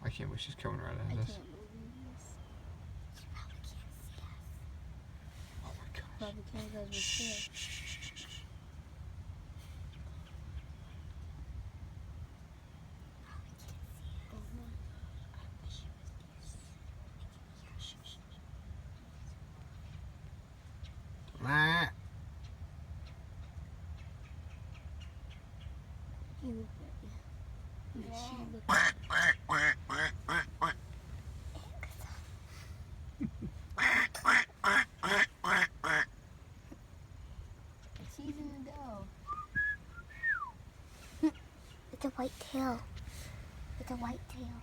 I can't believe she's coming right I at can't us. believe this. She probably can't see us. Oh my gosh. Probably can't because we're Shh, still. shh, shh, shh, shh. Probably can't see us. I wish it was this. I can hear shh. Nah. He looked at me. She looked Quack, quack, quack, quack, quack, quack. Quack, quack, quack, quack, quack, quack. She's gonna go. It's a white tail. It's a white tail.